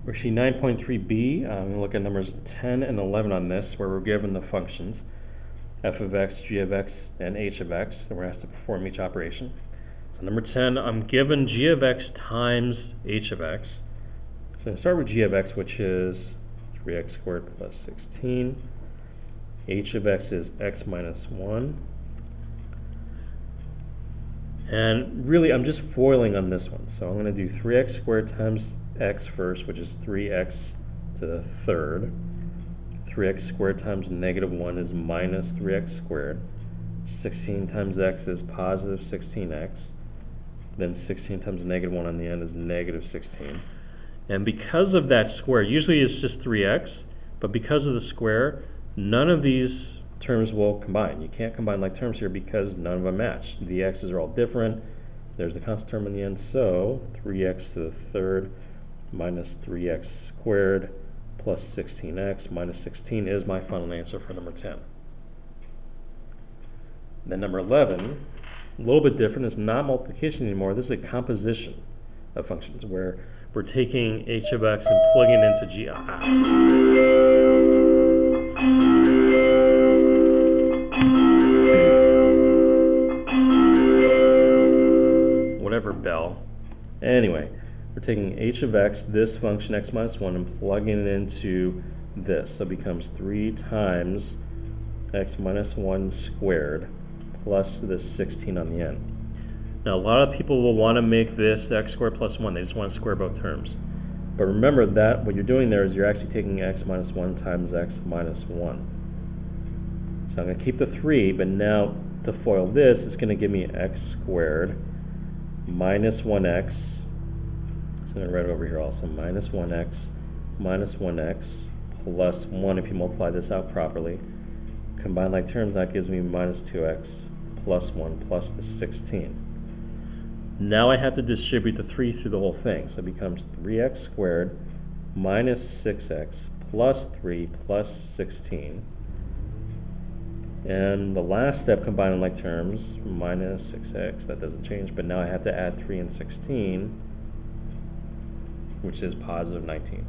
Worksheet 9.3b, I'm going to look at numbers 10 and 11 on this, where we're given the functions f of x, g of x, and h of x, and we're asked to perform each operation. So number 10, I'm given g of x times h of x. So I'm going to start with g of x, which is 3x squared plus 16. H of x is x minus 1. And really, I'm just foiling on this one. So I'm going to do 3x squared times x first, which is 3x to the third. 3x squared times negative 1 is minus 3x squared. 16 times x is positive 16x. Then 16 times negative 1 on the end is negative 16. And because of that square, usually it's just 3x, but because of the square, none of these terms will combine. You can't combine like terms here because none of them match. The x's are all different. There's the constant term in the end, so 3x to the third minus 3x squared plus 16x minus 16 is my final answer for number 10. Then number 11, a little bit different. It's not multiplication anymore. This is a composition of functions where we're taking h of x and plugging it into g. Whatever, Bell. Anyway, we're taking h of x, this function x minus 1, and plugging it into this. So it becomes 3 times x minus 1 squared plus this 16 on the end. Now, a lot of people will want to make this x squared plus 1. They just want to square both terms. But remember that what you're doing there is you're actually taking x minus 1 times x minus 1. So I'm going to keep the 3, but now to FOIL this, it's going to give me x squared minus 1x. So I'm going to write it over here also. Minus 1x plus 1 if you multiply this out properly. Combine like terms, that gives me minus 2x plus 1 plus the 16. Now I have to distribute the 3 through the whole thing. So it becomes 3x squared minus 6x plus 3 plus 16. And the last step, combining like terms, minus 6x, that doesn't change, but now I have to add 3 and 16, which is positive 19.